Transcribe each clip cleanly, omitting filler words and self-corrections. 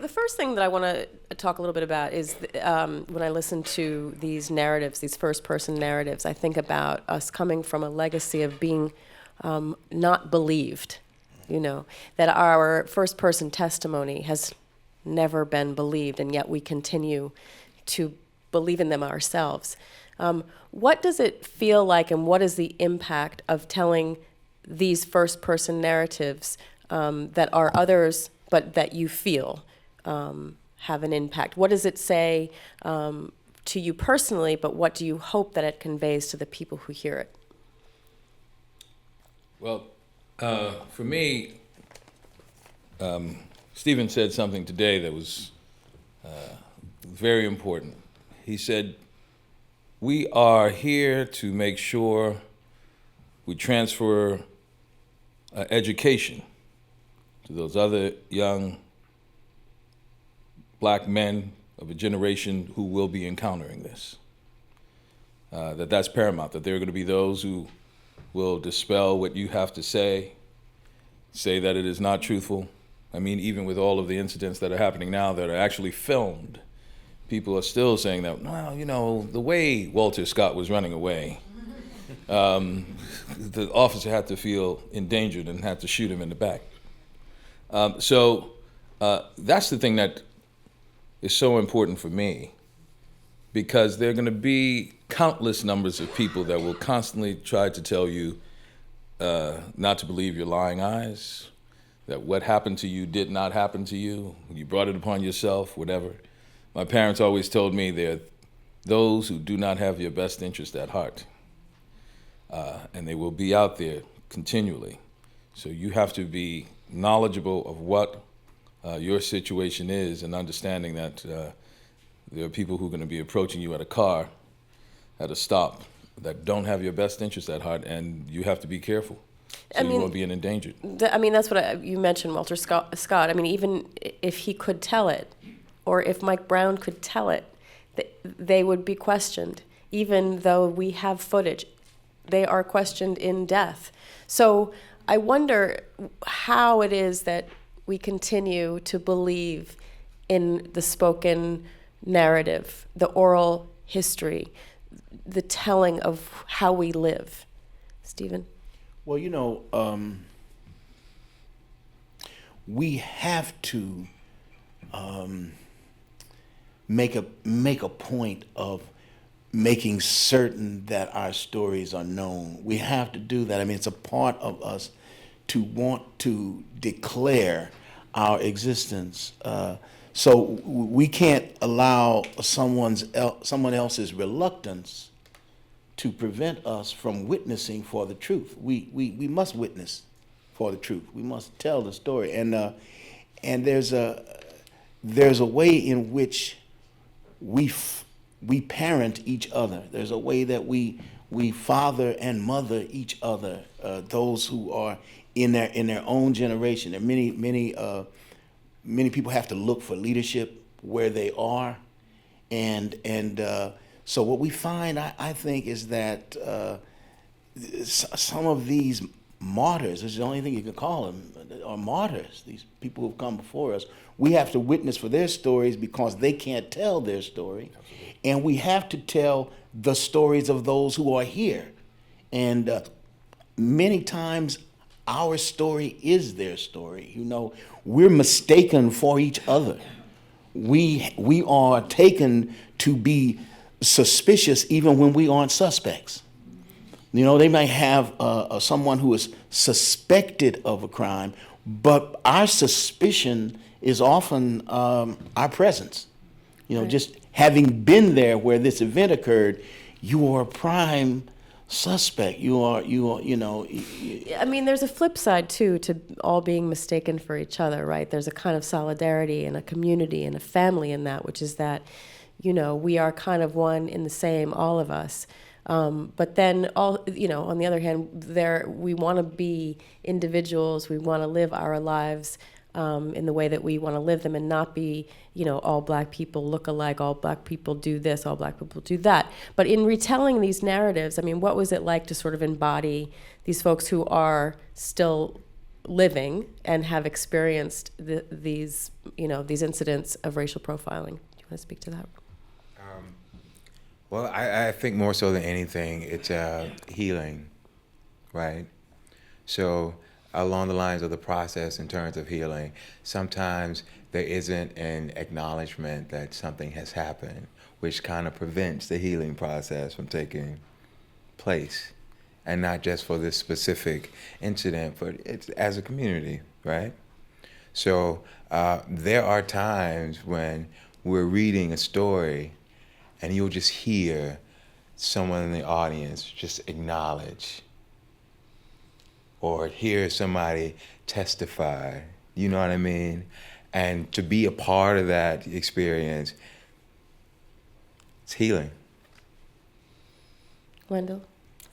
The first thing that I want to talk a little bit about is when I listen to these narratives, these first-person narratives, I think about us coming from a legacy of being not believed, that our first-person testimony has never been believed, and yet we continue to believe in them ourselves. What does it feel like, and what is the impact of telling these first-person narratives that are others, but that you feel have an impact? What does it say to you personally, but what do you hope that it conveys to the people who hear it? Well, for me, Stephen said something today that was very important. He said, we are here to make sure we transfer education to those other young black men of a generation who will be encountering this. That's paramount, that there are going to be those who will dispel what you have to say that it is not truthful. I mean, even with all of the incidents that are happening now that are actually filmed, people are still saying that, well, the way Walter Scott was running away, the officer had to feel endangered and had to shoot him in the back. So that's the thing that is so important for me, because there are going to be countless numbers of people that will constantly try to tell you not to believe your lying eyes, that what happened to you did not happen to you, you brought it upon yourself, whatever. My parents always told me there are those who do not have your best interest at heart, and they will be out there continually. So you have to be knowledgeable of what your situation is, and understanding that there are people who are going to be approaching you at a car, at a stop, that don't have your best interest at heart, and you have to be careful so you won't be endangered. That's what you mentioned, Walter Scott. I mean, even if he could tell it, or if Mike Brown could tell it, they would be questioned. Even though we have footage, they are questioned in death. So I wonder how it is that we continue to believe in the spoken narrative, the oral history, the telling of how we live. Stephen? Well, we have to make a point of making certain that our stories are known. We have to do that. I mean, it's a part of us to want to declare our existence. So we can't allow someone else's reluctance to prevent us from witnessing for the truth. We must witness for the truth. We must tell the story. And there's a way in which we parent each other. There's a way that we father and mother each other. Those who are in their own generation. And many people have to look for leadership where they are, and so what we find, I think, is that some of these martyrs, this is the only thing you can call them, are martyrs. These people who've come before us, we have to witness for their stories because they can't tell their story, and we have to tell the stories of those who are here, and many times our story is their story. We're mistaken for each other. We are taken to be suspicious even when we aren't suspects. They may have someone who is suspected of a crime, but our suspicion is often our presence. Right. Just having been there where this event occurred, you are a prime suspect. You are. I mean, there's a flip side too to all being mistaken for each other, right? There's a kind of solidarity and a community and a family in that, which is that, we are kind of one in the same, all of us. But then, on the other hand, we want to be individuals. We want to live our lives in the way that we want to live them, and not be, all black people look alike, all black people do this, all black people do that. But in retelling these narratives, I mean, what was it like to sort of embody these folks who are still living and have experienced these incidents of racial profiling. Do you want to speak to that? Well, I think more so than anything, it's healing, right? So along the lines of the process in terms of healing, sometimes there isn't an acknowledgement that something has happened, which kind of prevents the healing process from taking place. And not just for this specific incident, but it's as a community, right? So there are times when we're reading a story and you'll just hear someone in the audience just acknowledge or hear somebody testify, you know what I mean? And to be a part of that experience, it's healing. Wendell?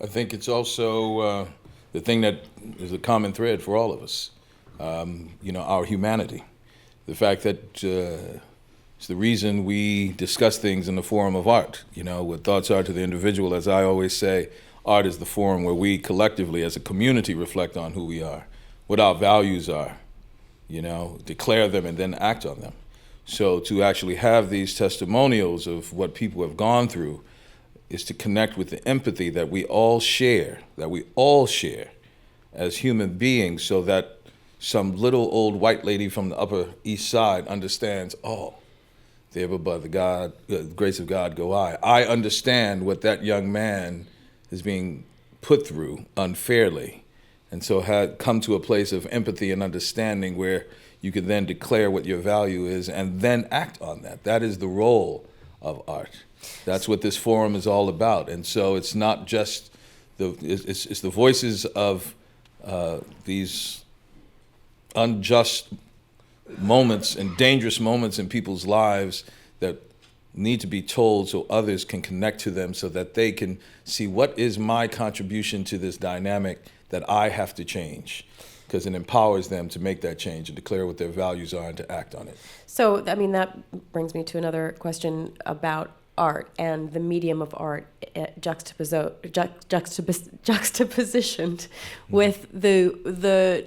I think it's also the thing that is a common thread for all of us, our humanity. The fact that it's the reason we discuss things in the form of art, what thoughts are to the individual. As I always say, art is the forum where we collectively as a community reflect on who we are, what our values are, declare them and then act on them. So to actually have these testimonials of what people have gone through is to connect with the empathy that we all share as human beings, so that some little old white lady from the Upper East Side understands, there above the grace of God go I. I understand what that young man is being put through unfairly. And so had come to a place of empathy and understanding where you can then declare what your value is and then act on that. That is the role of art. That's what this forum is all about. And so it's not just it's the voices of these unjust moments and dangerous moments in people's lives that need to be told so others can connect to them, so that they can see what is my contribution to this dynamic that I have to change, because it empowers them to make that change and declare what their values are and to act on it. So, that brings me to another question about art and the medium of art juxtapositioned with the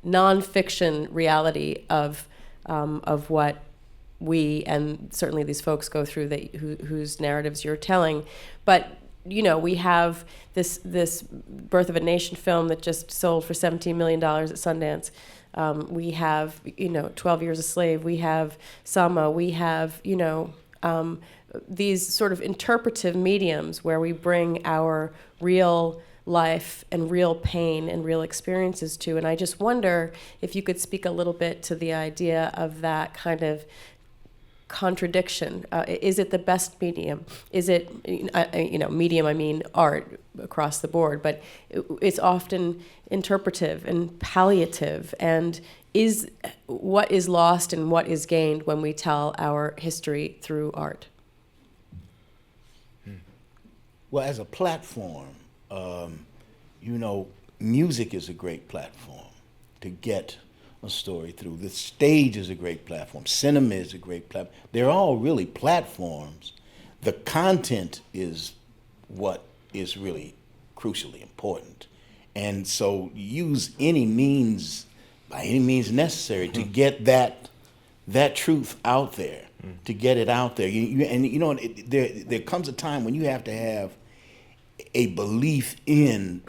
nonfiction reality of what we and certainly these folks go through whose narratives you're telling. But we have this Birth of a Nation film that just sold for $17 million at Sundance. We have 12 Years a Slave. We have Sama. We have these sort of interpretive mediums where we bring our real life and real pain and real experiences to. And I just wonder if you could speak a little bit to the idea of that kind of contradiction. Is it the best medium? Is it, medium, I mean art across the board, but it's often interpretive and palliative, and is what is lost and what is gained when we tell our history through art? Well, as a platform, music is a great platform to get a story through. The stage is a great platform. Cinema is a great platform. They're all really platforms. The content is what is really crucially important. And so use any means, by any means necessary, to get that truth out there, to get it out there. There comes a time when you have to have a belief in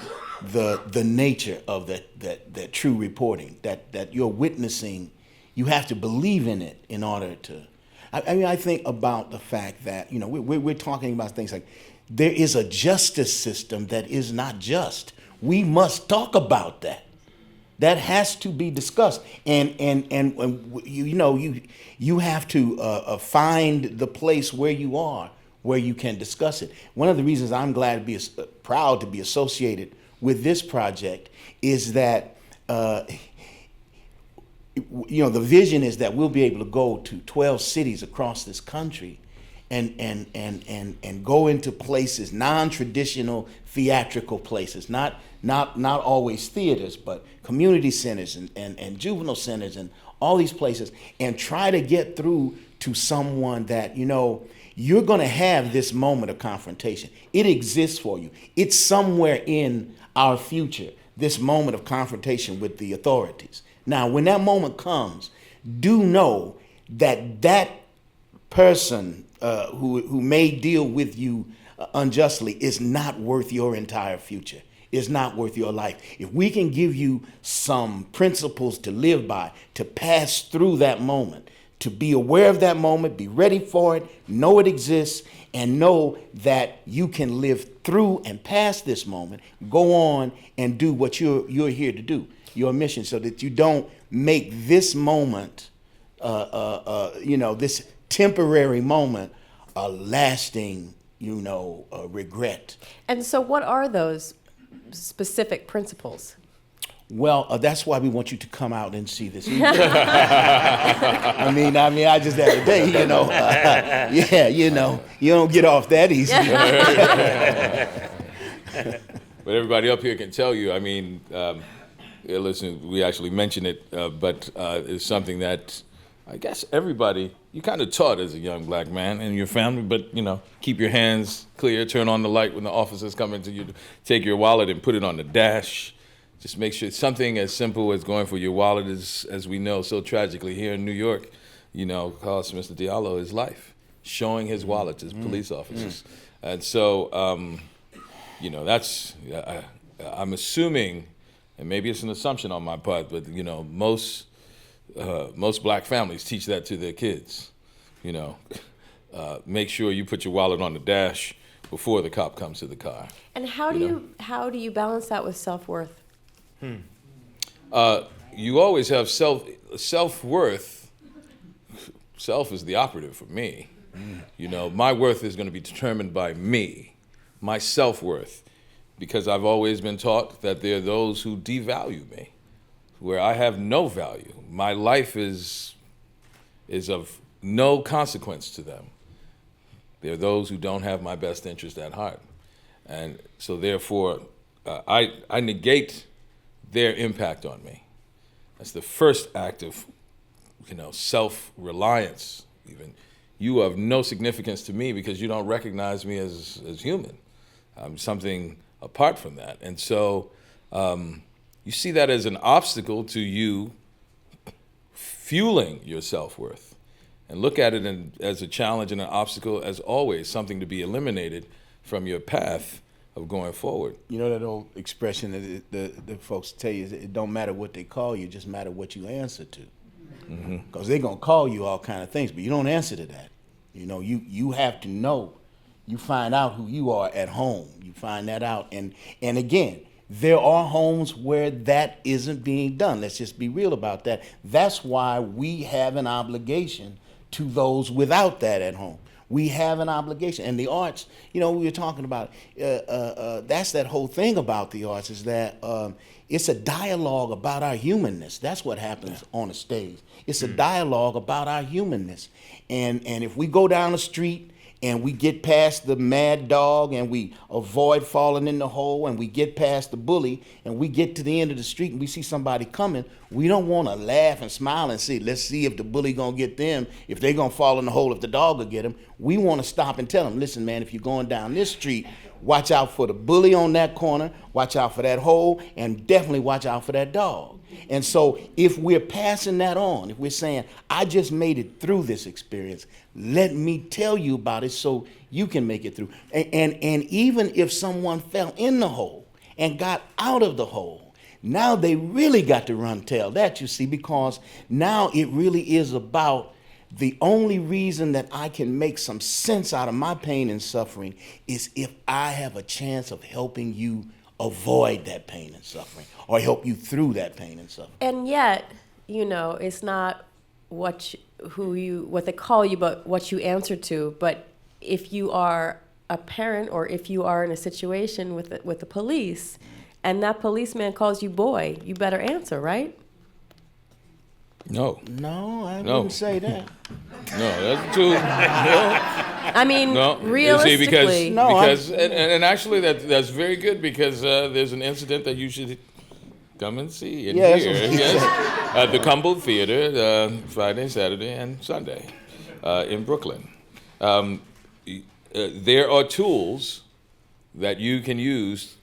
the nature of that true reporting, that you're witnessing. You have to believe in it in order to. I think about the fact that we're talking about things like there is a justice system that is not just. We must talk about that. That has to be discussed, and you have to find the place where you are, where you can discuss it. One of the reasons I'm proud to be associated with this project is that the vision is that we'll be able to go to 12 cities across this country and go into places, non-traditional theatrical places, not always theaters, but community centers and juvenile centers and all these places, and try to get through to someone that, you're going to have this moment of confrontation. It exists for you. It's somewhere in our future this moment of confrontation with the authorities. Now, when that moment comes, do know that that person who may deal with you unjustly is not worth your entire future, is not worth your life. If we can give you some principles to live by, to pass through that moment, to be aware of that moment, be ready for it, know it exists, and know that you can live through and past this moment, go on and do what you're here to do, your mission, so that you don't make this moment, this temporary moment, a lasting, regret. And so what are those specific principles? Well, that's why we want you to come out and see this evening. I mean, I just had a day, you don't get off that easy. But everybody up here can tell you, I mean, listen, we actually mentioned it, but it's something that I guess everybody, you kind of taught as a young black man in your family, but, keep your hands clear, turn on the light when the officers come into you, take your wallet and put it on the dash. Just make sure something as simple as going for your wallet is, as we know so tragically here in New York, cost Mr. Diallo his life, showing his wallet to police officers. And so, that's, I'm assuming, and maybe it's an assumption on my part, but, most black families teach that to their kids. Make sure you put your wallet on the dash before the cop comes to the car. And how do you balance that with self-worth? You always have self-worth. Self is the operative for me. My worth is going to be determined by me, my self-worth, because I've always been taught that there are those who devalue me, where I have no value. My life is of no consequence to them. There are those who don't have my best interest at heart. And so therefore, I negate their impact on me. That's the first act of, self-reliance. Even you have no significance to me because you don't recognize me as human. I'm something apart from that. And so you see that as an obstacle to you fueling your self-worth. And look at it as a challenge and an obstacle, as always, something to be eliminated from your path of going forward. You know that old expression that the folks tell you, it don't matter what they call you, just matter what you answer to. Because they're going to call you all kind of things, but you don't answer to that. You have to know. You find out who you are at home. You find that out. And again, there are homes where that isn't being done. Let's just be real about that. That's why we have an obligation to those without that at home. We have an obligation. And the arts, we were talking about, that's that whole thing about the arts, is that it's a dialogue about our humanness. That's what happens on a stage. It's a dialogue about our humanness. And if we go down the street and we get past the mad dog and we avoid falling in the hole and we get past the bully and we get to the end of the street and we see somebody coming, we don't want to laugh and smile and see, let's see if the bully going to get them, if they're going to fall in the hole, if the dog will get them. We want to stop and tell them, listen, man, if you're going down this street, watch out for the bully on that corner, watch out for that hole, and definitely watch out for that dog. And so if we're passing that on, if we're saying, I just made it through this experience, let me tell you about it so you can make it through. And even if someone fell in the hole and got out of the hole, now they really got to run tell that, you see, because now it really is about the only reason that I can make some sense out of my pain and suffering is if I have a chance of helping you avoid that pain and suffering or help you through that pain and suffering. And yet, it's not what they call you, but what you answer to. But if you are a parent or if you are in a situation with the police and that policeman calls you boy, you better answer, right? No, I wouldn't say that. No, that's too. No. I mean, No, realistically. because and actually that's very good because there's an incident that you should come and see and hear. Yes, at the Kumble Theater, Friday, Saturday, and Sunday, in Brooklyn. There are tools that you can use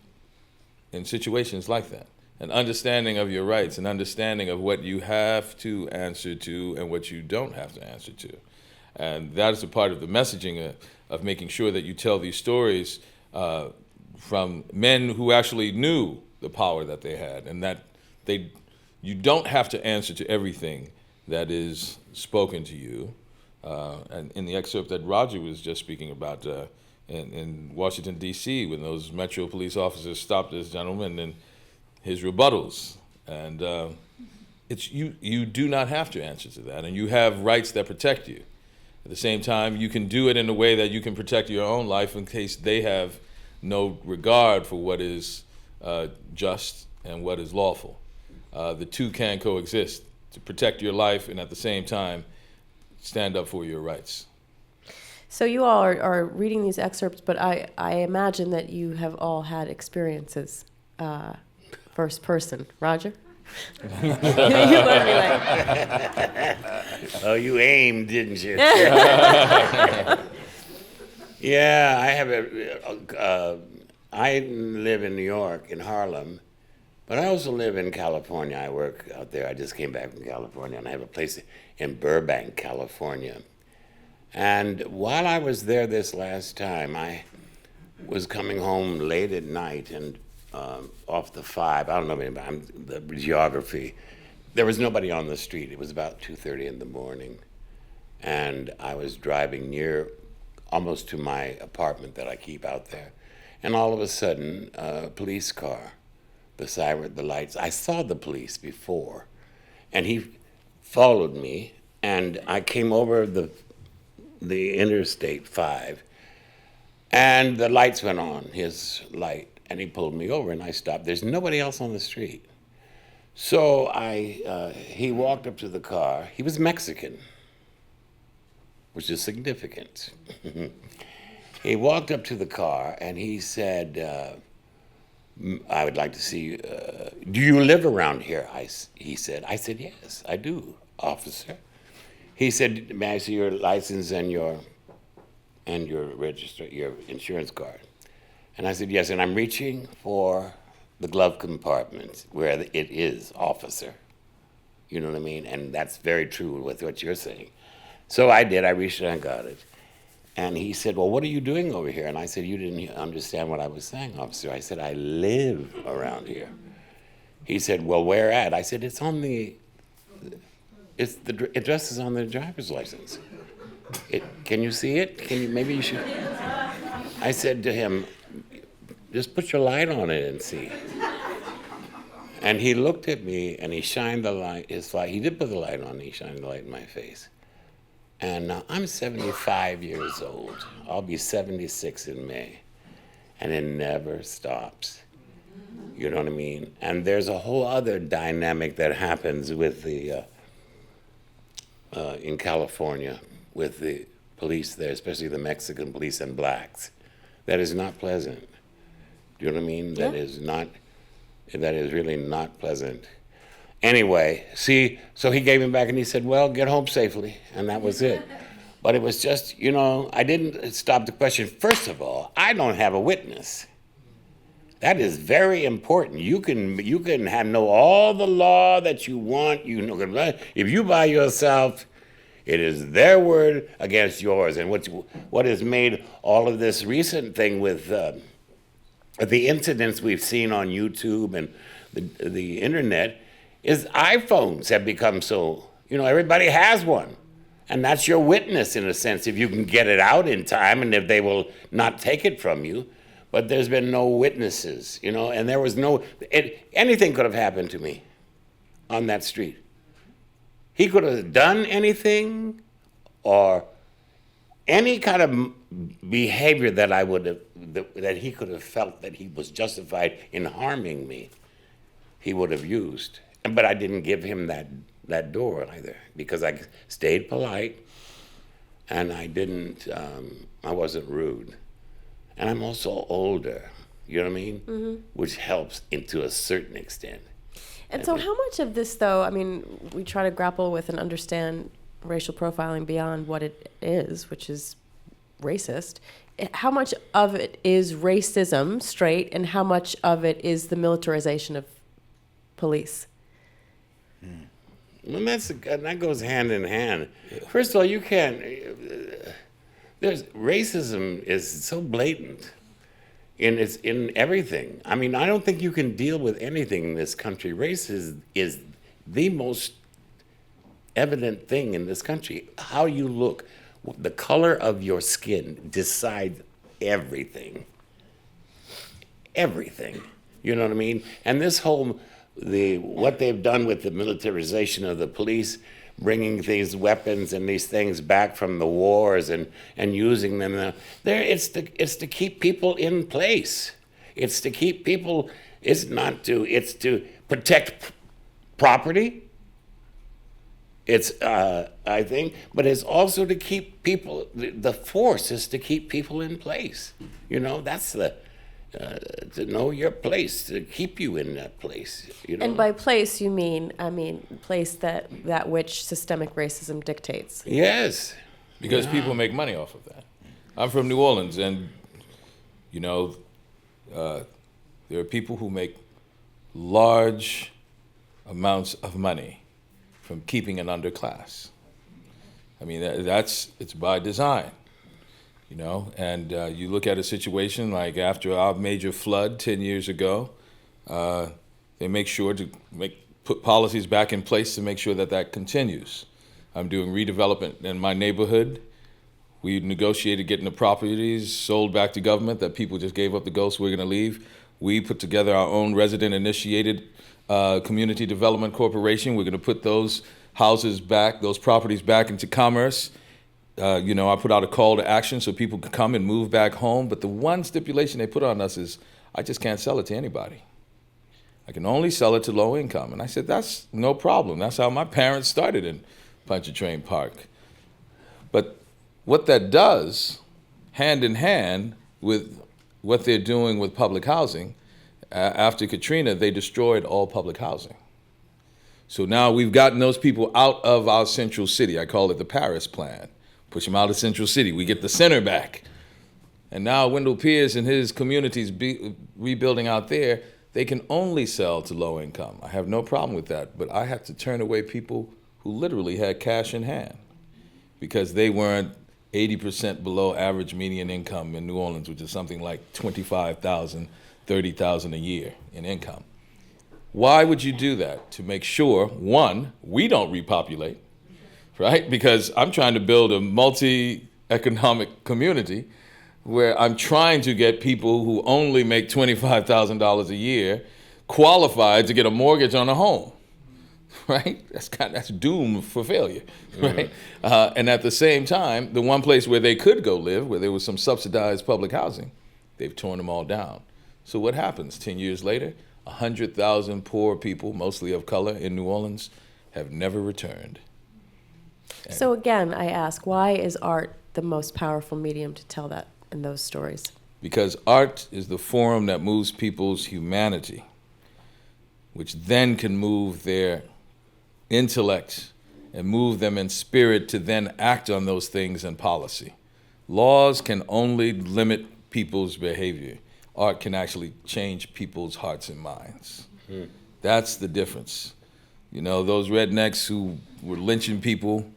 in situations like that. an understanding of your rights, an understanding of what you have to answer to and what you don't have to answer to. And that is a part of the messaging of making sure that you tell these stories from men who actually knew the power that they had, and that you don't have to answer to everything that is spoken to you. And in the excerpt that Roger was just speaking about in Washington, D.C., when those Metro police officers stopped this gentleman and his rebuttals. And you do not have to answer to that, and you have rights that protect you. At the same time, you can do it in a way that you can protect your own life in case they have no regard for what is just and what is lawful. The two can coexist, to protect your life and at the same time stand up for your rights. So you all are reading these excerpts, but I imagine that you have all had experiences first person. Roger? You look at me like... Oh, you aimed, didn't you? Yeah, I have I live in New York, in Harlem, but I also live in California. I work out there. I just came back from California, and I have a place in Burbank, California. And while I was there this last time, I was coming home late at night and off the 5, I don't know the geography. There was nobody on the street. It was about 2:30 in the morning. And I was driving almost to my apartment that I keep out there. And all of a sudden, a police car, the siren, the lights, I saw the police before. And he followed me, and I came over the Interstate 5, and the lights went on, his light, and he pulled me over, and I stopped. There's nobody else on the street. So he walked up to the car. He was Mexican, which is significant. He walked up to the car, and he said, I would like to see, do you live around here? He said. I said, yes, I do, officer. He said, may I see your license and your your insurance card? And I said, yes, and I'm reaching for the glove compartment where it is, officer. You know what I mean? And that's very true with what you're saying. So I did. I reached and I got it. And he said, well, what are you doing over here? And I said, you didn't understand what I was saying, officer. I said, I live around here. He said, well, where at? I said, it's on the address is on the driver's license. Can you see it? Maybe you should. I said to him, just put your light on it and see. And he looked at me and he shined the light, he did put the light on, he shined the light in my face. And now I'm 75 years old. I'll be 76 in May. And it never stops. You know what I mean? And there's a whole other dynamic that happens with in California with the police there, especially the Mexican police and blacks. That is not pleasant. Do you know what I mean? Yeah. That is really not pleasant. Anyway, so he gave him back and he said, well, get home safely. And that was it. But it was just, I didn't stop the question. First of all, I don't have a witness. That is very important. You can know all the law that you want. If you by yourself, it is their word against yours. And what has made all of this recent thing with the incidents we've seen on YouTube and the internet is iPhones have become so, everybody has one. And that's your witness in a sense, if you can get it out in time and if they will not take it from you. But there's been no witnesses, and there was anything could have happened to me on that street. He could have done anything or any kind of behavior that that he could have felt that he was justified in harming me, he would have used. But I didn't give him that door either because I stayed polite and I wasn't rude. And I'm also older, you know what I mean? Mm-hmm. Which helps to a certain extent. And so how much of this, though, we try to grapple with and understand racial profiling beyond what it is, which is racist. How much of it is racism, straight, and how much of it is the militarization of police? Well, that goes hand in hand. First of all, you can't. Racism is so blatant, it's in everything. I mean, I don't think you can deal with anything in this country. Race is the most evident thing in this country. How you look, the color of your skin decides everything. Everything. You know what I mean? And this whole what they've done with the militarization of the police, bringing these weapons and these things back from the wars and using them it's to keep people in place. It's to keep people. It's to protect property. It's I think, but it's also to keep people. The force is to keep people in place. You know, that's to know your place, to keep you in that place, you know. And by place, you mean, place that which systemic racism dictates. Yes. Because people make money off of that. I'm from New Orleans, and, you know, there are people who make large amounts of money from keeping an underclass. I mean, it's by design. You know, and you look at a situation like after our major flood 10 years ago, they make sure to put policies back in place to make sure that continues. I'm doing redevelopment in my neighborhood. We negotiated getting the properties sold back to government that people just gave up the ghost, we're going to leave. We put together our own resident-initiated community development corporation. We're going to put those houses back, those properties back into commerce. You know, I put out a call to action so people could come and move back home. But the one stipulation they put on us is I just can't sell it to anybody. I can only sell it to low income. And I said, that's no problem. That's how my parents started in Pontchartrain Park. But what that does, hand in hand with what they're doing with public housing, after Katrina, they destroyed all public housing. So now we've gotten those people out of our central city. I call it the Paris Plan. Push them out of Central City. We get the center back. And now Wendell Pierce and his communities rebuilding out there, they can only sell to low income. I have no problem with that, but I have to turn away people who literally had cash in hand because they weren't 80% below average median income in New Orleans, which is something like $25,000, $30,000 a year in income. Why would you do that? To make sure, one, we don't repopulate, right? Because I'm trying to build a multi-economic community where I'm trying to get people who only make $25,000 a year qualified to get a mortgage on a home, right? That's doomed for failure, right? And at the same time, the one place where they could go live, where there was some subsidized public housing, they've torn them all down. So what happens 10 years later? 100,000 poor people, mostly of color, in New Orleans have never returned. So again, I ask, why is art the most powerful medium to tell that in those stories? Because art is the forum that moves people's humanity, which then can move their intellect and move them in spirit to then act on those things in policy. Laws can only limit people's behavior. Art can actually change people's hearts and minds. That's the difference. You know, those rednecks who were lynching people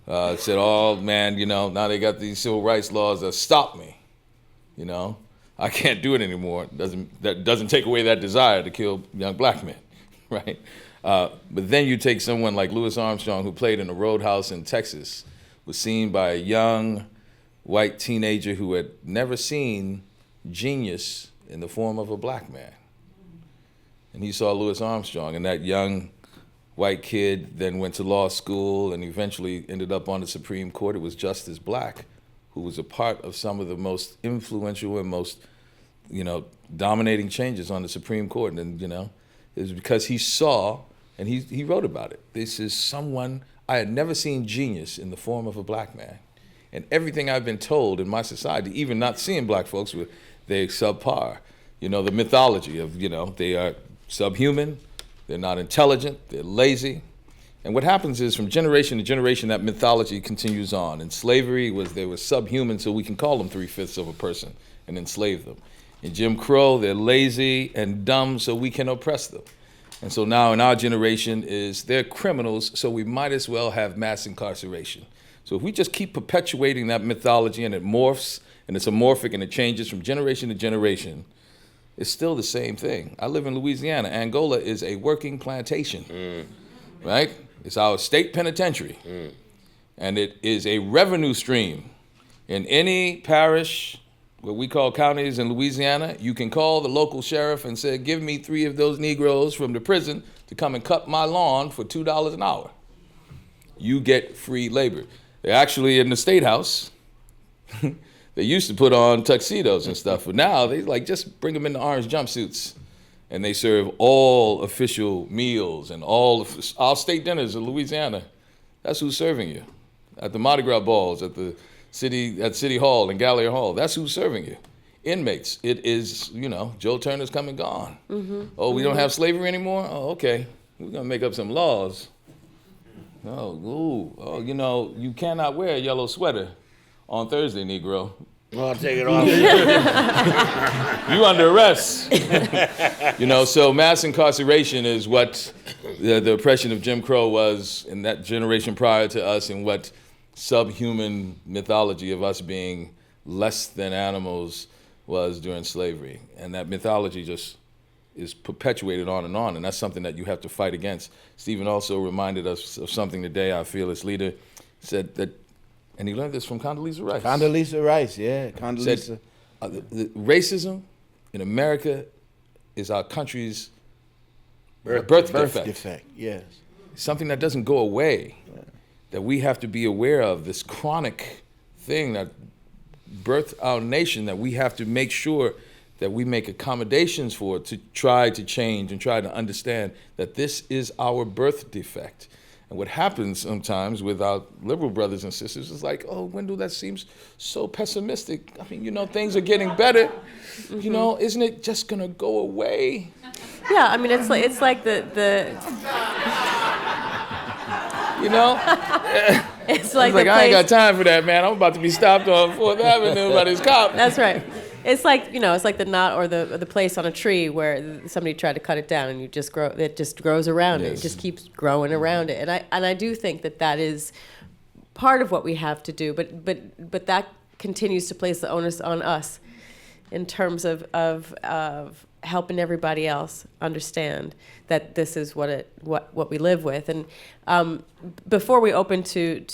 said, oh man, you know, now they got these civil rights laws that stop me. You know, I can't do it anymore. That doesn't take away that desire to kill young black men, right? But then you take someone like Louis Armstrong, who played in a roadhouse in Texas, was seen by a young white teenager who had never seen genius in the form of a black man. And he saw Louis Armstrong, and that young white kid then went to law school and eventually ended up on the Supreme Court. It was Justice Black, who was a part of some of the most influential and most, you know, dominating changes on the Supreme Court. And, you know, it was because he saw, and he wrote about it. This is someone, I had never seen genius in the form of a black man. And everything I've been told in my society, even not seeing black folks, they're subpar. You know, the mythology of, you know, they are subhuman, they're not intelligent, they're lazy. And what happens is from generation to generation, that mythology continues on. And slavery they were subhuman, so we can call them 3/5 of a person and enslave them. In Jim Crow, they're lazy and dumb, so we can oppress them. And so now in our generation they're criminals, so we might as well have mass incarceration. So if we just keep perpetuating that mythology and it morphs and it's amorphic and it changes from generation to generation, it's still the same thing. I live in Louisiana. Angola is a working plantation, right? It's our state penitentiary. And it is a revenue stream. In any parish, what we call counties in Louisiana, you can call the local sheriff and say, give me 3 of those Negroes from the prison to come and cut my lawn for $2 an hour. You get free labor. They're actually in the State House. They used to put on tuxedos and stuff, but now they just bring them in the orange jumpsuits and they serve all official meals and all of our state dinners in Louisiana. That's who's serving you. At the Mardi Gras balls, at City Hall and Gallery Hall, that's who's serving you. Inmates, it is, Joe Turner's come and gone. Oh, we don't have slavery anymore? Oh, okay. We're gonna make up some laws. You cannot wear a yellow sweater on Thursday, Negro. Well, I'll take it off. You under arrest. So mass incarceration is what the oppression of Jim Crow was in that generation prior to us, and what subhuman mythology of us being less than animals was during slavery. And that mythology just is perpetuated on, and that's something that you have to fight against. Stephen also reminded us of something today. Our fearless leader said that, and he learned this from Condoleezza Rice. Condoleezza Rice, yeah, Condoleezza. Said, the racism in America is our country's birth defect. Yes. Something that doesn't go away, that we have to be aware of, this chronic thing that birthed our nation, that we have to make sure that we make accommodations for, to try to change and try to understand that this is our birth defect. And what happens sometimes with our liberal brothers and sisters is like, oh, Wendell, that seems so pessimistic. I mean, things are getting better. Isn't it just gonna go away? Yeah, I mean, it's like the it's like I ain't got time for that, man. I'm about to be stopped on 4th Avenue by this cop. That's right. It's like it's like the knot or the place on a tree where somebody tried to cut it down, and it just grows around it. It just keeps growing around it. And I do think that is part of what we have to do. But that continues to place the onus on us in terms of helping everybody else understand that this is what we live with. And before we open to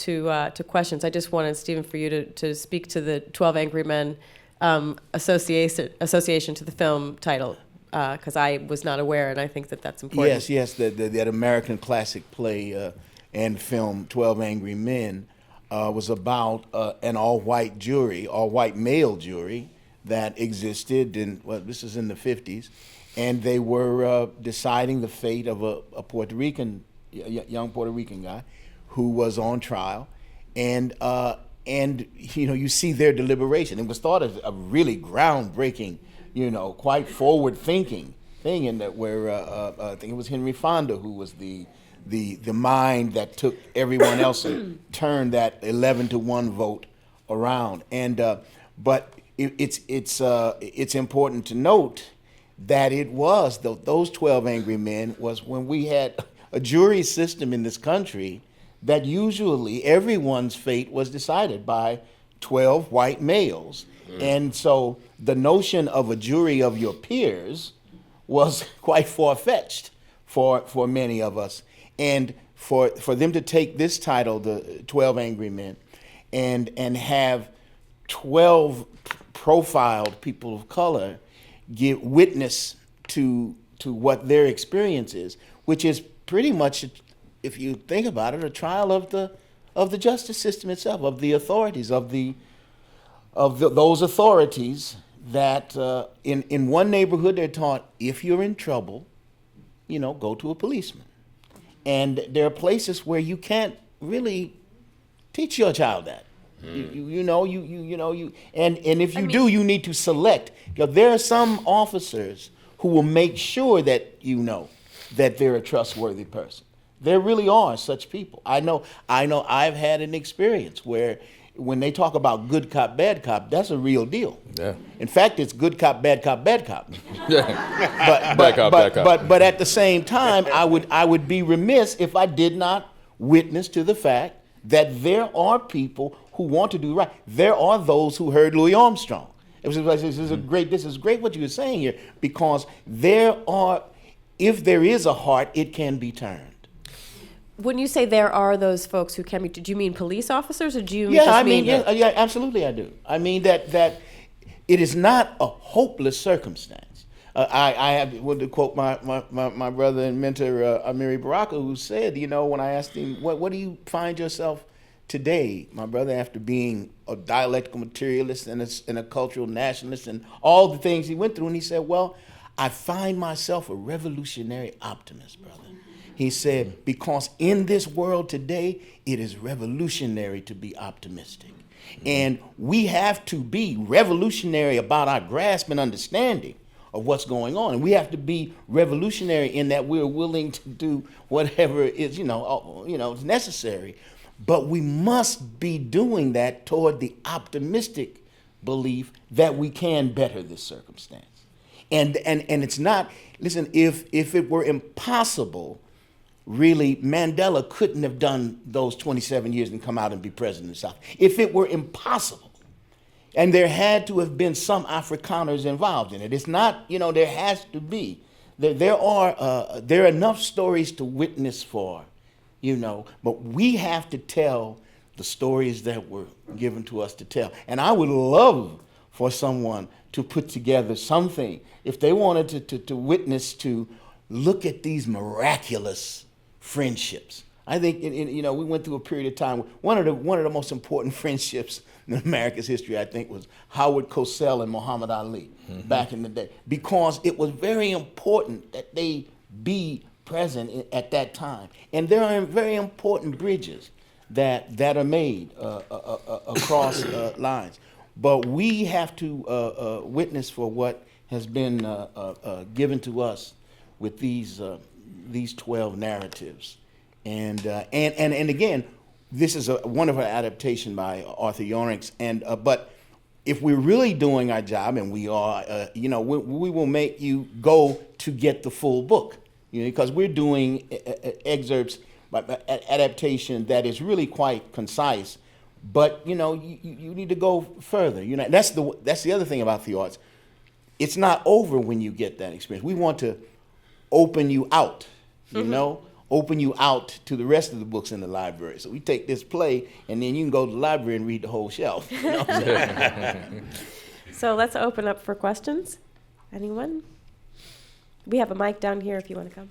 questions, I just wanted, Stephen, for you to speak to the 12 Angry Men association to the film title, because I was not aware, and I think that's important. Yes, that American classic play and film, 12 Angry Men, was about an all-white male jury that existed this is in the 50s, and they were deciding the fate of a young Puerto Rican guy who was on trial, and you see their deliberation. It was thought of a really groundbreaking, quite forward-thinking thing, in that where I think it was Henry Fonda who was the mind that took everyone else and turned that 11-1 vote around. And but it's important to note that it was those 12 Angry Men was when we had a jury system in this country that usually everyone's fate was decided by 12 white males. And so the notion of a jury of your peers was quite far-fetched for many of us. And for them to take this title, the 12 Angry Men, and have 12 profiled people of color give witness to what their experience is, which is pretty much, if you think about it, a trial of the justice system itself, of the authorities, those authorities that in one neighborhood they're taught, if you're in trouble, go to a policeman. And there are places where you can't really teach your child that. And if you do, you need to select. There are some officers who will make sure that that they're a trustworthy person. There really are such people. I know I've had an experience where when they talk about good cop, bad cop, that's a real deal. Yeah. In fact, it's good cop, bad cop, bad cop. Yeah. But, Bad cop. but at the same time, I would be remiss if I did not witness to the fact that there are people who want to do right. There are those who heard Louis Armstrong. This is great what you were saying here, because if there is a heart, it can be turned. When you say there are those folks who can be, do you mean police officers, or do you Yeah, just I mean, mean yeah, absolutely, I do. I mean that it is not a hopeless circumstance. I have to quote my brother and mentor Amiri Baraka, who said, when I asked him, what do you find yourself today, my brother, after being a dialectical materialist and a cultural nationalist and all the things he went through, and he said, well, I find myself a revolutionary optimist, brother. He said, because in this world today, it is revolutionary to be optimistic. And we have to be revolutionary about our grasp and understanding of what's going on. And we have to be revolutionary in that we're willing to do whatever is, is necessary. But we must be doing that toward the optimistic belief that we can better this circumstance. And it's not, listen, if it were impossible, really, Mandela couldn't have done those 27 years and come out and be president of the South. If it were impossible, and there had to have been some Afrikaners involved in it. It's not, there has to be. There are enough stories to witness for, but we have to tell the stories that were given to us to tell. And I would love for someone to put together something, if they wanted to witness, to look at these miraculous friendships. I think we went through a period of time. One of the most important friendships in America's history, I think, was Howard Cosell and Muhammad Ali back in the day, because it was very important that they be present at that time. And there are very important bridges that are made across lines. But we have to witness for what has been given to us with these 12 narratives. And again, this is a wonderful adaptation by Arthur Yorinks. But if we're really doing our job, and we are, we will make you go to get the full book, because we're doing excerpts, adaptation that is really quite concise. But you need to go further. That's the other thing about the arts. It's not over when you get that experience. We want to open you out, open you out to the rest of the books in the library. So we take this play, and then you can go to the library and read the whole shelf. So let's open up for questions. Anyone? We have a mic down here if you want to come.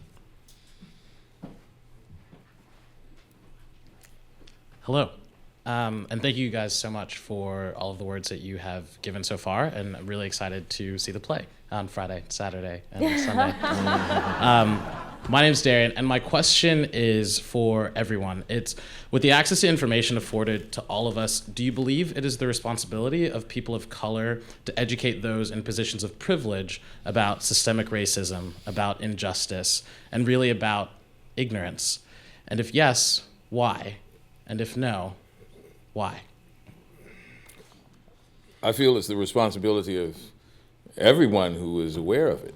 Hello. And thank you guys so much for all of the words that you have given so far, and I'm really excited to see the play on Friday, Saturday, and Sunday. My name's Darian, and my question is for everyone. It's, with the access to information afforded to all of us, do you believe it is the responsibility of people of color to educate those in positions of privilege about systemic racism, about injustice, and really about ignorance? And if yes, why? And if no, why? I feel it's the responsibility of everyone who is aware of it.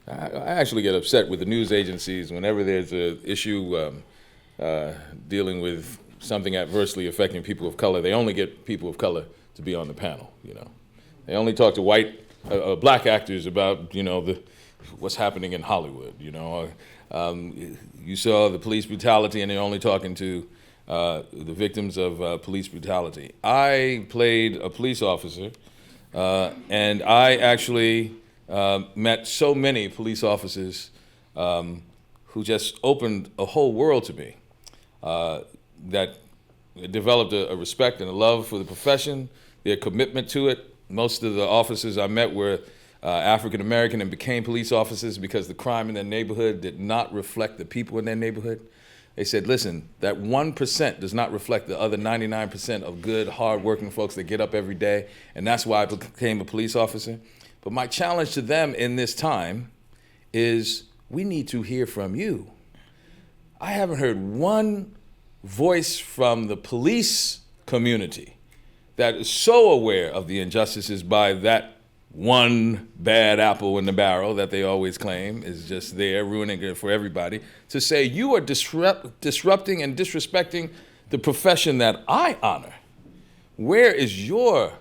I actually get upset with the news agencies whenever there's an issue dealing with something adversely affecting people of color. They only get people of color to be on the panel. They only talk to black actors about what's happening in Hollywood. You saw the police brutality, and they're only talking to the victims of police brutality. I played a police officer, and I actually met so many police officers who just opened a whole world to me, that developed a respect and a love for the profession, their commitment to it. Most of the officers I met were African American and became police officers because the crime in their neighborhood did not reflect the people in their neighborhood. They said, listen, that 1% does not reflect the other 99% of good, hard-working folks that get up every day, and that's why I became a police officer. But my challenge to them in this time is we need to hear from you. I haven't heard one voice from the police community that is so aware of the injustices by that one bad apple in the barrel that they always claim is just there ruining it for everybody, to say you are disrupting and disrespecting the profession that I honor. Where is your,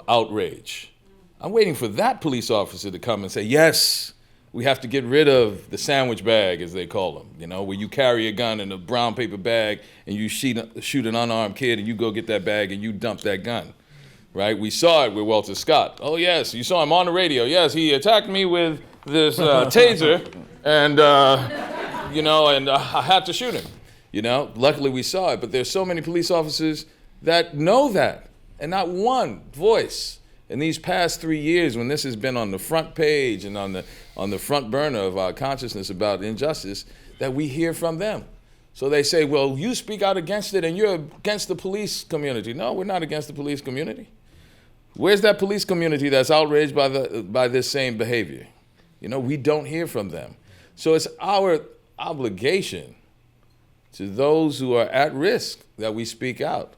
outrage? I'm waiting for that police officer to come and say, yes, we have to get rid of the sandwich bag, as they call them, where you carry a gun in a brown paper bag and you shoot an unarmed kid and you go get that bag and you dump that gun, right? We saw it with Walter Scott. Oh, yes, you saw him on the radio. Yes, he attacked me with this taser and, and I had to shoot him. Luckily we saw it, but there's so many police officers that know that, and not one voice in these past 3 years, when this has been on the front page and on the front burner of our consciousness about injustice, that we hear from them. So they say, well, you speak out against it and you're against the police community. No, we're not against the police community. Where's that police community that's outraged by this same behavior? We don't hear from them. So it's our obligation to those who are at risk that we speak out.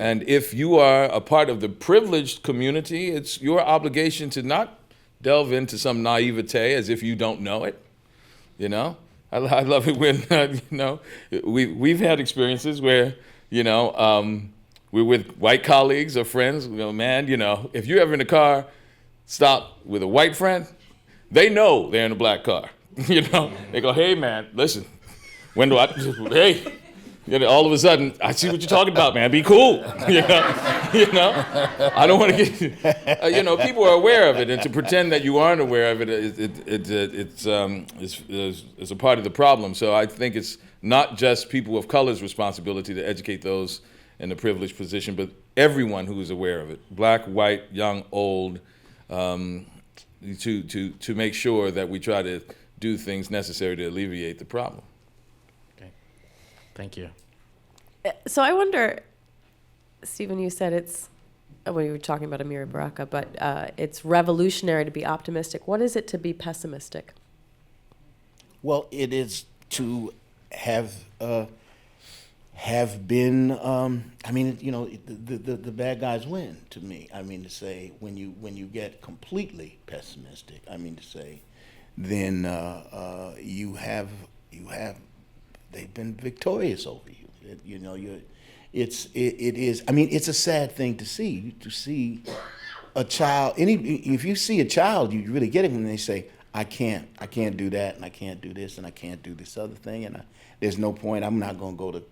And if you are a part of the privileged community, it's your obligation to not delve into some naivete as if you don't know it. I love it when, we've had experiences where, we're with white colleagues or friends. Man, if you're ever in a car, stop with a white friend, they know they're in a black car. They go, hey, man, listen, when do I, hey. All of a sudden, I see what you're talking about, man. Be cool. I don't want to get. People are aware of it, and to pretend that you aren't aware of it, it's a part of the problem. So I think it's not just people of color's responsibility to educate those in a privileged position, but everyone who is aware of it, black, white, young, old, to make sure that we try to do things necessary to alleviate the problem. Thank you. So I wonder, Stephen, you said we were talking about Amiri Baraka, but it's revolutionary to be optimistic. What is it to be pessimistic? Well, it is to have been. The bad guys win. To me, to say when you get completely pessimistic, then you have. They've been victorious over you. It is. It's a sad thing to see a child. If you see a child, you really get it when they say, I can't do that, and I can't do this, and I can't do this other thing, and there's no point. I'm not going to go to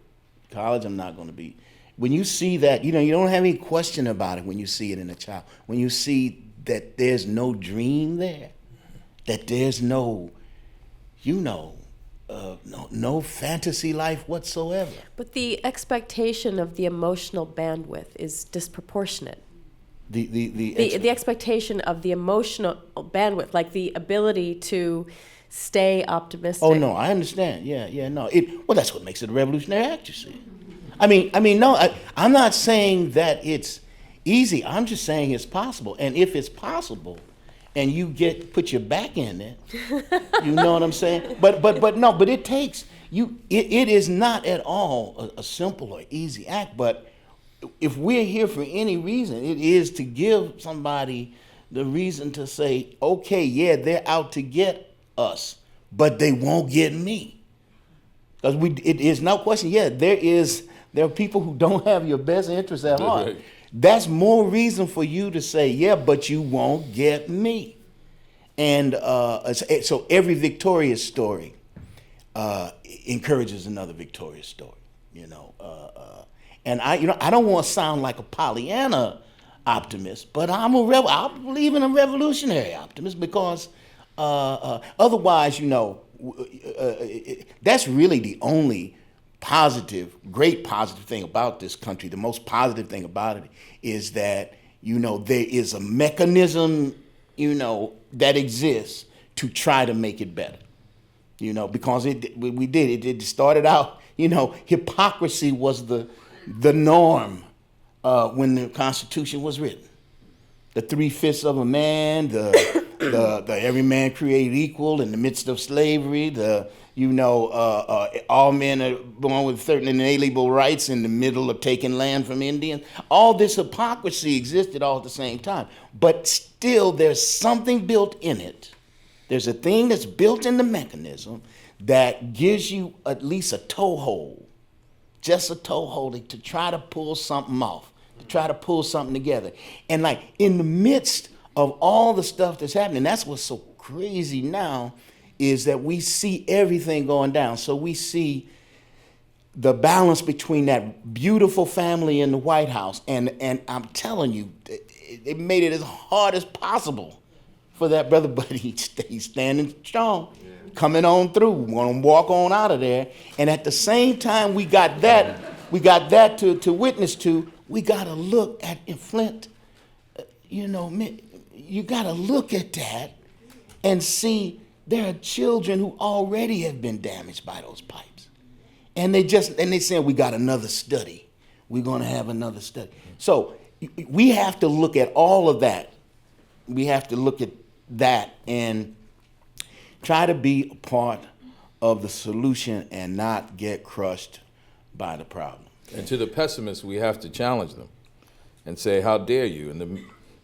college. I'm not going to be. When you see that, you don't have any question about it when you see it in a child. When you see that there's no dream there, that there's no, no fantasy life whatsoever. But the expectation of the emotional bandwidth is disproportionate. The expectation of the emotional bandwidth, like the ability to stay optimistic. Oh no, I understand. Yeah, no. That's what makes it a revolutionary act, you see. I'm not saying that it's easy. I'm just saying it's possible. And if it's possible, and you put your back in it, you know what I'm saying? But it takes you. It is not at all a simple or easy act. But if we're here for any reason, it is to give somebody the reason to say, okay, yeah, they're out to get us, but they won't get me. Because it is no question. Yeah, there are people who don't have your best interests at heart. Right. That's more reason for you to say, yeah, but you won't get me. And so every victorious story encourages another victorious story, And I don't want to sound like a Pollyanna optimist, but I believe in a revolutionary optimist because otherwise, that's really the only great positive thing about this country. The most positive thing about it is that, there is a mechanism, that exists to try to make it better. Because it started out, hypocrisy was the norm when the Constitution was written. The 3/5 of a man, the every man created equal in the midst of slavery, All men are born with certain inalienable rights in the middle of taking land from Indians. All this hypocrisy existed all at the same time. But still, there's something built in it. There's a thing that's built in the mechanism that gives you at least a toehold, just a toehold to try to pull something off, to try to pull something together. And like in the midst of all the stuff that's happening, that's what's so crazy now, is that we see everything going down. So we see the balance between that beautiful family in the White House, and I'm telling you, they made it as hard as possible for that brother, but he's standing strong, coming on through, gonna walk on out of there. And at the same time, we got that to witness to. We gotta look at in Flint, you gotta look at that and see there are children who already have been damaged by those pipes. And they saying, we got another study. We're gonna have another study. So we have to look at all of that. We have to look at that and try to be a part of the solution and not get crushed by the problem. And to the pessimists, we have to challenge them and say, how dare you?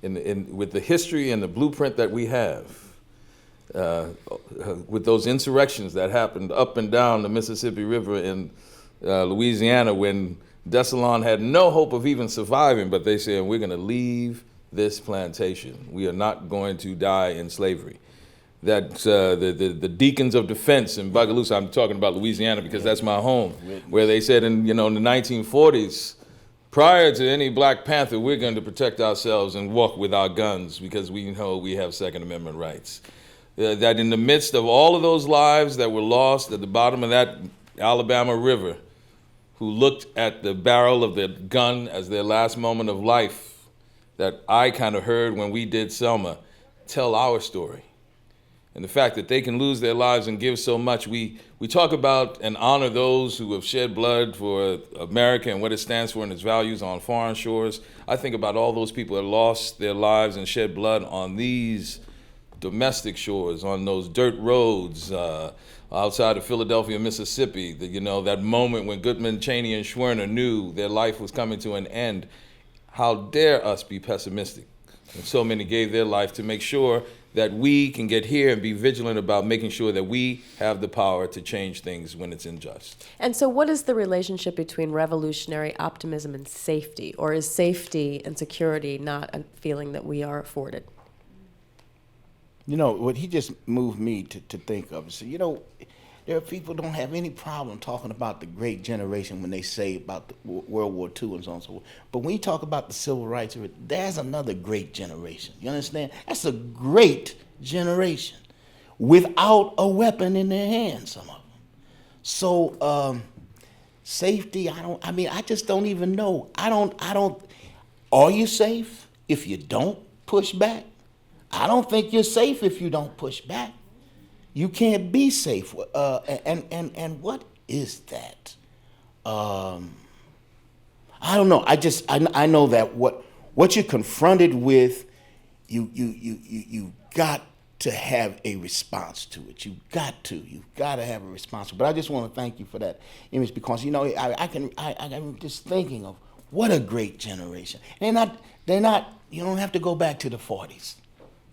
With the history and the blueprint that we have, with those insurrections that happened up and down the Mississippi River in Louisiana, when Desalon had no hope of even surviving, but they said, we're going to leave this plantation. We are not going to die in slavery. That the Deacons of Defense in Bogalusa, I'm talking about Louisiana because that's my home, where they said in the 1940s, prior to any Black Panther, we're going to protect ourselves and walk with our guns because we know we have Second Amendment rights. That in the midst of all of those lives that were lost at the bottom of that Alabama River, who looked at the barrel of their gun as their last moment of life, that I kind of heard when we did Selma, tell our story. And the fact that they can lose their lives and give so much, we talk about and honor those who have shed blood for America and what it stands for and its values on foreign shores. I think about all those people that lost their lives and shed blood on these domestic shores, on those dirt roads outside of Philadelphia, Mississippi. That moment when Goodman, Cheney, and Schwerner knew their life was coming to an end. How dare us be pessimistic? And so many gave their life to make sure that we can get here and be vigilant about making sure that we have the power to change things when it's unjust. And so what is the relationship between revolutionary optimism and safety? Or is safety and security not a feeling that we are afforded? What he just moved me to think of is, there are people who don't have any problem talking about the great generation when they say about the World War II and so on and so forth. But when you talk about the civil rights, there's another great generation. You understand? That's a great generation without a weapon in their hands, some of them. So safety, I just don't even know. Are you safe if you don't push back? I don't think you're safe if you don't push back. You can't be safe. And what is that? I don't know. I know that what you're confronted with, you got to have a response to it. You've got to have a response. But I just want to thank you for that image because I'm just thinking of what a great generation. They're not. You don't have to go back to the 40s.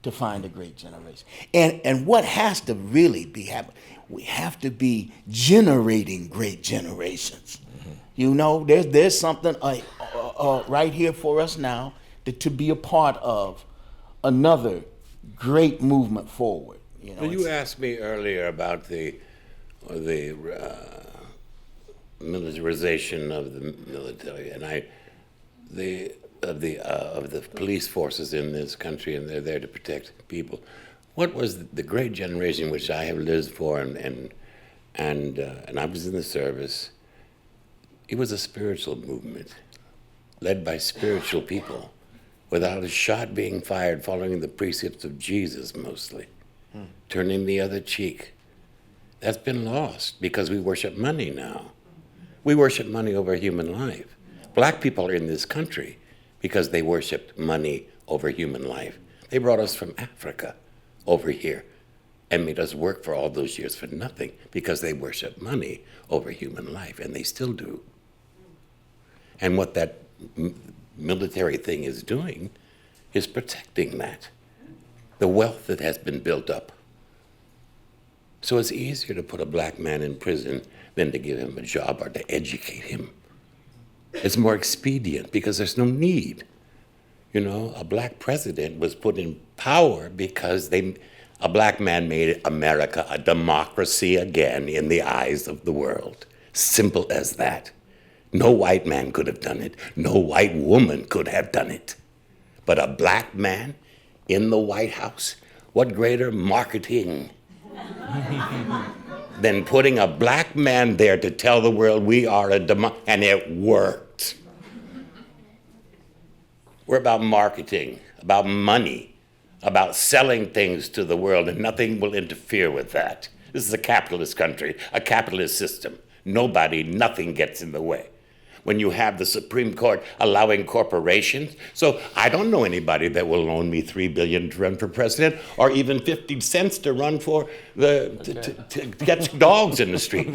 To find a great generation. And what has to really be happening, we have to be generating great generations. Mm-hmm. There's something right here for us now to be a part of another great movement forward. You asked me earlier about the militarization of the military, and of the police forces in this country, and they're there to protect people. What was the great generation which I have lived for, and I was in the service? It was a spiritual movement, led by spiritual people, without a shot being fired, following the precepts of Jesus mostly, turning the other cheek. That's been lost because we worship money now. We worship money over human life. Black people are in this country because they worshiped money over human life. They brought us from Africa over here and made us work for all those years for nothing because they worship money over human life, and they still do. And what that military thing is doing is protecting that, the wealth that has been built up. So it's easier to put a black man in prison than to give him a job or to educate him. It's more expedient because there's no need. You know, a black president was put in power because a black man made America a democracy again in the eyes of the world. Simple as that. No white man could have done it. No white woman could have done it. But a black man in the White House, what greater marketing than putting a black man there to tell the world we are a democracy, and it worked. We're about marketing, about money, about selling things to the world, and nothing will interfere with that. This is a capitalist country, a capitalist system. Nothing gets in the way. When you have the Supreme Court allowing corporations, so I don't know anybody that will loan me $3 billion to run for president, or even 50 cents to run for to get dogs in the street.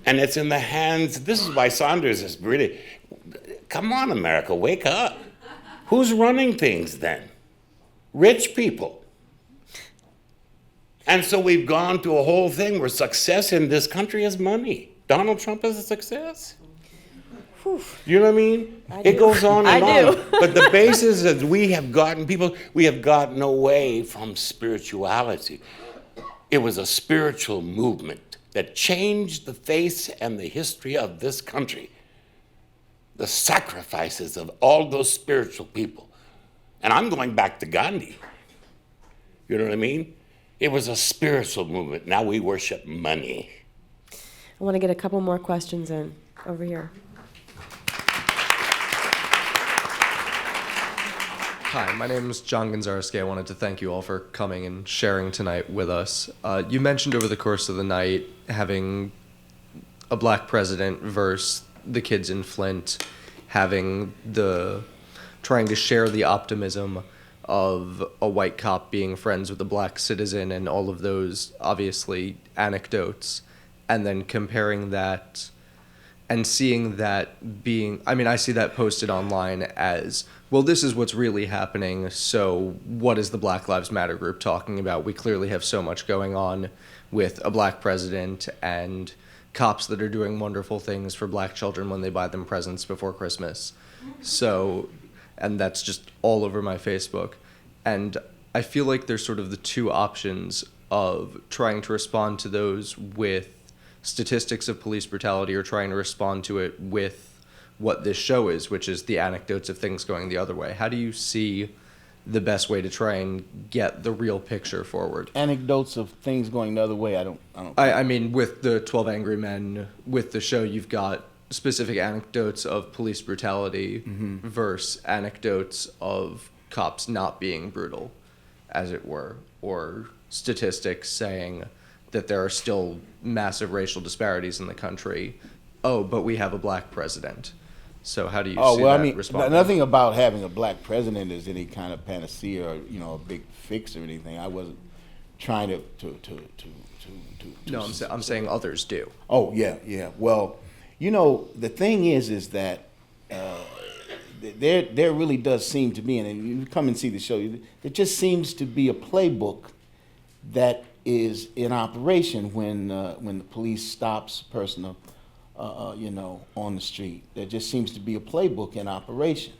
And it's in the hands, this is why Saunders is really, come on, America, wake up. Who's running things then? Rich people. And so we've gone to a whole thing where success in this country is money. Donald Trump is a success. Whew. You know what I mean? It goes on and on. But the basis is we have gotten away from spirituality. It was a spiritual movement that changed the face and the history of this country. The sacrifices of all those spiritual people. And I'm going back to Gandhi. You know what I mean? It was a spiritual movement. Now we worship money. I want to get a couple more questions in over here. Hi, my name is John Gonzaga. I wanted to thank you all for coming and sharing tonight with us. You mentioned over the course of the night having a black president versus the kids in Flint, trying to share the optimism of a white cop being friends with a black citizen and all of those, obviously, anecdotes, and then comparing that and seeing that being, I mean, I see that posted online as, well, this is what's really happening, so what is the Black Lives Matter group talking about? We clearly have so much going on with a black president and cops that are doing wonderful things for black children when they buy them presents before Christmas. So, and that's just all over my Facebook. And I feel like there's sort of the two options of trying to respond to those with statistics of police brutality or trying to respond to it with what this show is, which is the anecdotes of things going the other way. How do you see the best way to try and get the real picture forward? Anecdotes of things going the other way, I mean, with the 12 Angry Men, with the show, you've got specific anecdotes of police brutality versus anecdotes of cops not being brutal, as it were, or statistics saying that there are still massive racial disparities in the country. Oh, but we have a black president. So how do you see that responding? Nothing about having a black president is any kind of panacea or, you know, a big fix or anything. I wasn't trying to No, I'm saying others do. Oh, yeah. Well, you know, the thing is that there really does seem to be, and you come and see the show, there just seems to be a playbook that is in operation when the police stops a person, on the street. There just seems to be a playbook in operation.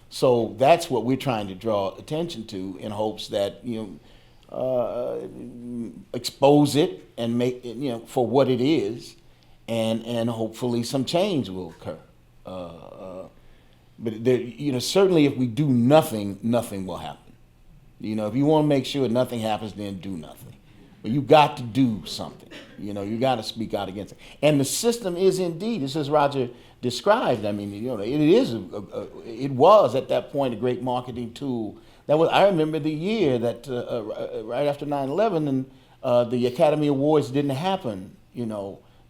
So that's what we're trying to draw attention to in hopes that, expose it and make it, for what it is, and hopefully some change will occur. But there, certainly if we do nothing, nothing will happen. If you want to make sure nothing happens, then do nothing. But you got to do something. You got to speak out against it. And the system is indeed, just as Roger described. I mean, it was at that point a great marketing tool. I remember the year that right after 9/11, and the Academy Awards didn't happen.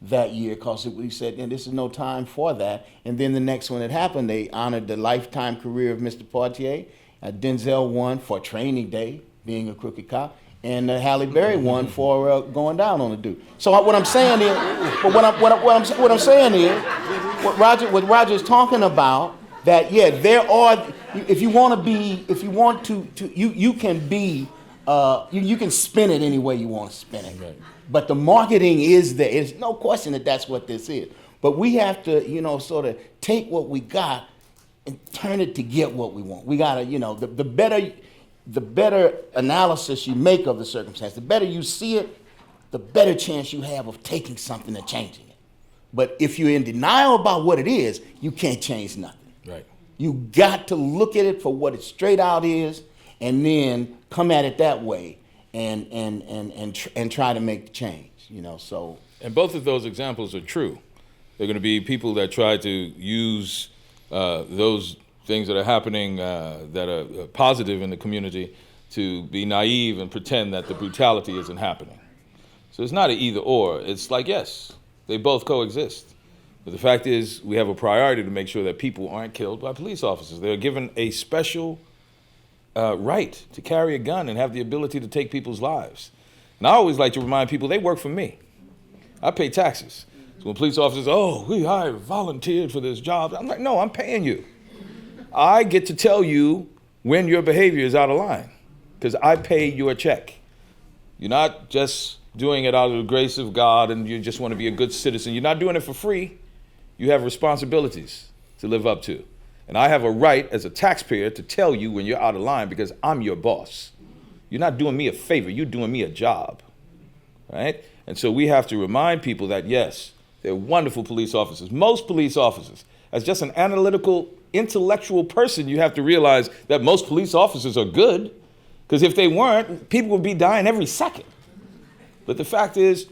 That year, because we said, this is no time for that. And then the next one that happened, they honored the lifetime career of Mr. Poitier. Denzel won for Training Day, being a crooked cop, and the Halle Berry one for going down on the dude. So what I'm saying is, but what I'm saying is, what Roger's talking about, that yeah, there are. If you want to, you can be, you can spin it any way you want to spin it. Right. But the marketing is there. There's no question that that's what this is. But we have to, sort of take what we got and turn it to get what we want. We gotta, the better analysis you make of the circumstance, the better you see it, the better chance you have of taking something and changing it. But if you're in denial about what it is, you can't change nothing. Right. You got to look at it for what it straight out is, and then come at it that way, and try to make the change. So. And both of those examples are true. They're going to be people that try to use those things that are happening that are positive in the community to be naive and pretend that the brutality isn't happening. So it's not an either or. It's like, yes, they both coexist. But the fact is, we have a priority to make sure that people aren't killed by police officers. They're given a special right to carry a gun and have the ability to take people's lives. And I always like to remind people, they work for me. I pay taxes. So when police officers, I volunteered for this job. I'm like, no, I'm paying you. I get to tell you when your behavior is out of line, because I pay your check. You're not just doing it out of the grace of God and you just want to be a good citizen. You're not doing it for free. You have responsibilities to live up to. And I have a right as a taxpayer to tell you when you're out of line, because I'm your boss. You're not doing me a favor, you're doing me a job, right? And so we have to remind people that, yes, they're wonderful police officers. Most police officers, as just an analytical, intellectual person, you have to realize that most police officers are good, because if they weren't, people would be dying every second. But the fact is,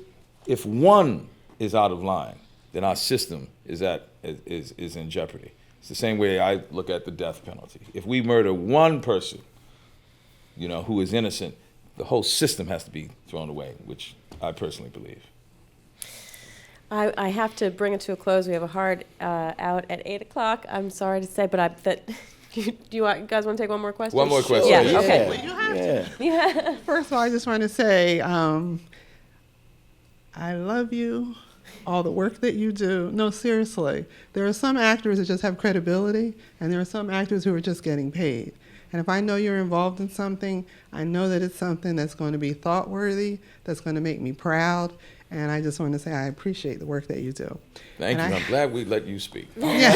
if one is out of line, then our system is in jeopardy. It's the same way I look at the death penalty. If we murder one person, who is innocent, the whole system has to be thrown away, which I personally believe. I have to bring it to a close. We have a hard out at 8 o'clock. I'm sorry to say, but do you guys want to take one more question? One more question. Yeah, Yeah. okay. Well, you have to. Yeah. First of all, I just want to say I love you, all the work that you do. No, seriously. There are some actors that just have credibility, and there are some actors who are just getting paid. And if I know you're involved in something, I know that it's something that's going to be thought-worthy, that's going to make me proud. And I just want to say I appreciate the work that you do. Thank you. I'm glad we let you speak. Yeah.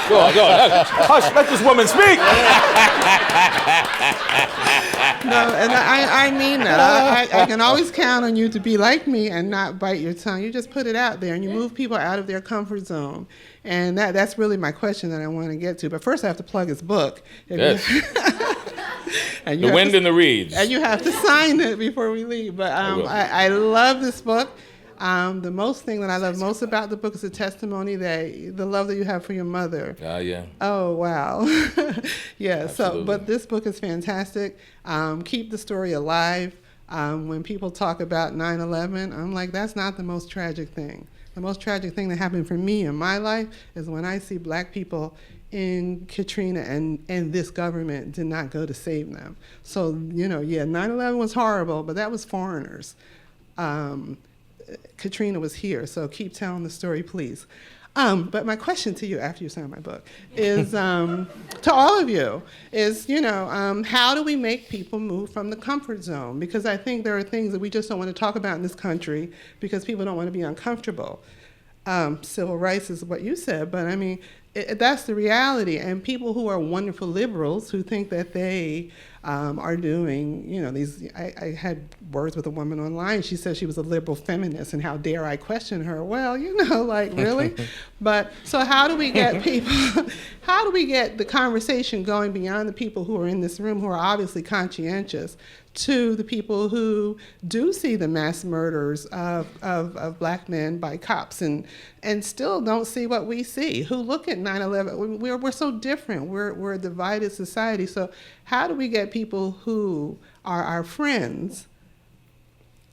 Go on. Hush, let this woman speak. No, and I mean that. I can always count on you to be like me and not bite your tongue. You just put it out there and you move people out of their comfort zone. And that's really my question that I want to get to. But first I have to plug his book. Yes. And The Wind in the Reeds. And you have to sign it before we leave. But I love this book. The most thing that I love most about the book is the testimony the love that you have for your mother. Yeah. Oh, wow. Yeah, Absolutely. but this book is fantastic. Keep the story alive. When people talk about 9/11, I'm like, that's not the most tragic thing. The most tragic thing that happened for me in my life is when I see black people in Katrina and this government did not go to save them. So, 9/11 was horrible, but that was foreigners. Katrina was here, so keep telling the story, please. But my question to you after you sign my book is, to all of you, is, how do we make people move from the comfort zone? Because I think there are things that we just don't want to talk about in this country because people don't want to be uncomfortable. Civil rights is what you said, but I mean, that's the reality. And people who are wonderful liberals who think that they are doing, these, I had words with a woman online. She said she was a liberal feminist, and how dare I question her? Well, really? But so how do we get people, how do we get the conversation going beyond the people who are in this room who are obviously conscientious to the people who do see the mass murders of black men by cops and still don't see what we see, who look at 9/11. We're so different. We're a divided society. So how do we get people who are our friends,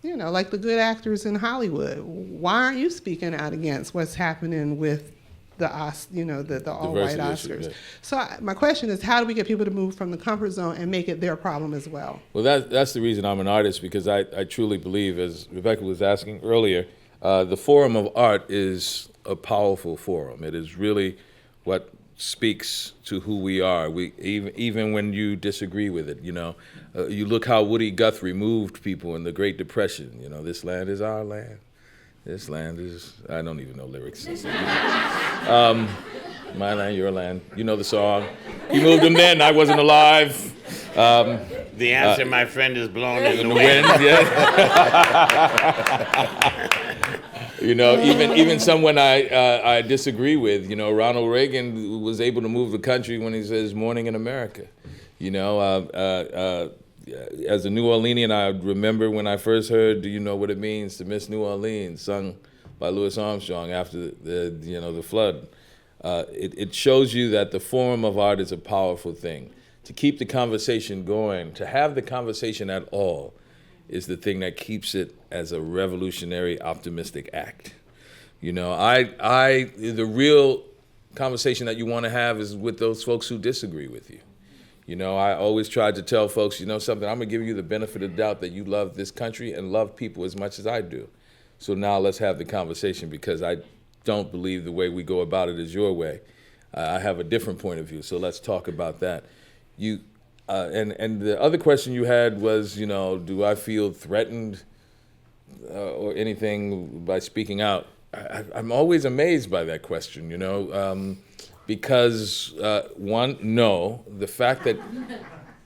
like the good actors in Hollywood? Why aren't you speaking out against what's happening with the all-white Diversity issue, Oscars. yeah. So my question is, how do we get people to move from the comfort zone and make it their problem as well? Well, that's the reason I'm an artist, because I truly believe, as Rebecca was asking earlier, the forum of art is a powerful forum. It is really what speaks to who we are. We even when you disagree with it, you look how Woody Guthrie moved people in the Great Depression. This land is our land. This land is, I don't even know lyrics. My land, your land. You know the song. He moved them then. I wasn't alive. The answer, my friend, is blown in the wind. Even someone I disagree with, Ronald Reagan was able to move the country when he says "Morning in America." As a New Orleanian, I remember when I first heard "Do You Know What It Means to Miss New Orleans," sung by Louis Armstrong after the flood. It shows you that the form of art is a powerful thing. To keep the conversation going, to have the conversation at all, is the thing that keeps it as a revolutionary, optimistic act. The real conversation that you want to have is with those folks who disagree with you. I always tried to tell folks, something, I'm gonna give you the benefit of the doubt that you love this country and love people as much as I do. So now let's have the conversation, because I don't believe the way we go about it is your way. I have a different point of view, so let's talk about that. And the other question you had was, do I feel threatened or anything by speaking out? I'm always amazed by that question, because one, no. The fact that,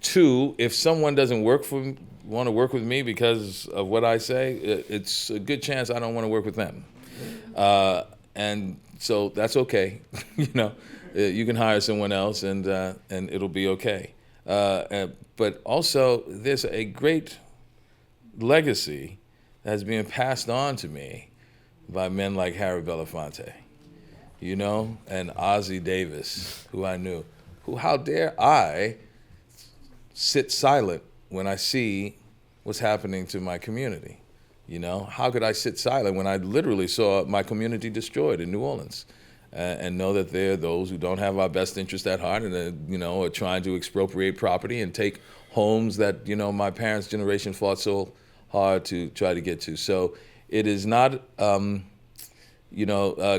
two, if someone doesn't want to work with me because of what I say, it's a good chance I don't want to work with them. And so that's okay. You can hire someone else and it'll be okay. But also, there's a great legacy that's being passed on to me by men like Harry Belafonte, and Ossie Davis, who I knew. How dare I sit silent when I see what's happening to my community? How could I sit silent when I literally saw my community destroyed in New Orleans? And know that there are those who don't have our best interest at heart and, are trying to expropriate property and take homes that, my parents' generation fought so hard to try to get to. So it is not,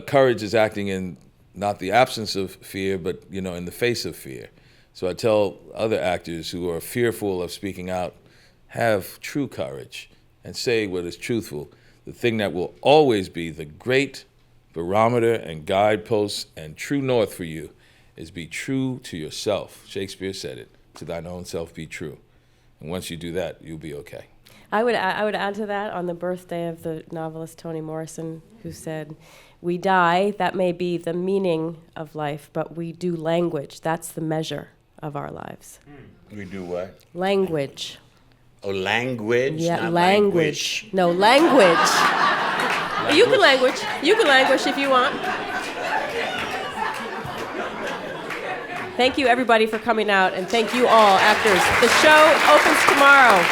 courage is acting in not the absence of fear, but, in the face of fear. So I tell other actors who are fearful of speaking out, have true courage and say what is truthful. The thing that will always be the great barometer and guideposts and true north for you is be true to yourself. Shakespeare said it, to thine own self be true. And once you do that, you'll be okay. I would add to that, on the birthday of the novelist Toni Morrison, who said, "We die, that may be the meaning of life, but we do language. That's the measure of our lives." We do what? Language. Oh, language? Yeah, not language. No, language. You can language. You can language if you want. Thank you, everybody, for coming out, and thank you all, actors. The show opens tomorrow.